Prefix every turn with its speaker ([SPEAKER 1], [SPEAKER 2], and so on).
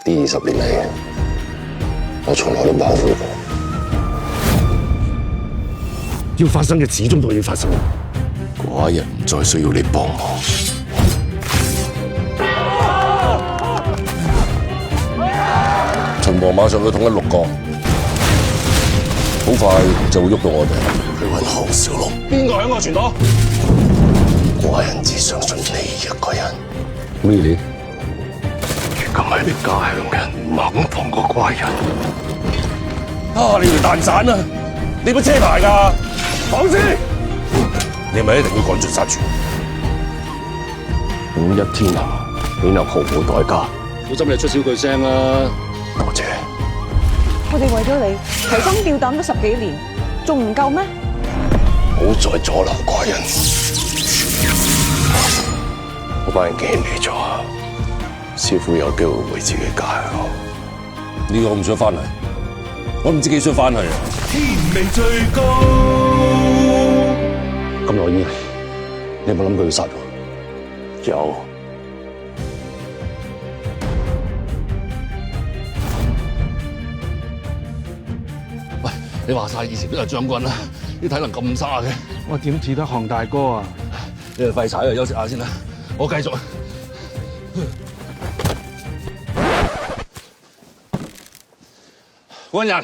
[SPEAKER 1] 呢20年嚟，我從來都冇後悔過。
[SPEAKER 2] 要發生嘅始終都要發生。
[SPEAKER 1] 寡人唔再需要你幫我。秦王馬上要統一6國，好快就會喐到我哋去揾項少龍。邊個喺我傳堂？寡人只相信你一個人。Really？ 如今係你家鄉嘅人唔肯放過寡人。啊！你條蛋散啊！你個車牌㗎？講先！你係咪一定要趕盡殺絕？5一天下，豈能毫無代價？小心你出少句聲啦！多謝。
[SPEAKER 3] 我哋為咗你提心吊膽咗10幾年，仲唔夠咩？
[SPEAKER 1] 唔好再阻撓寡人！我班人記起咗，師傅有機會回自己家鄉。呢個我唔想翻嚟，我唔知幾想翻去啊！天命最高。咁耐以嚟，你有冇諗過要殺我？有。喂，你話晒以前都係將軍啦，啲體能咁差嘅，
[SPEAKER 4] 我點似得項大哥啊？
[SPEAKER 1] 你哋廢柴啊，休息下先啦，我繼續。官人。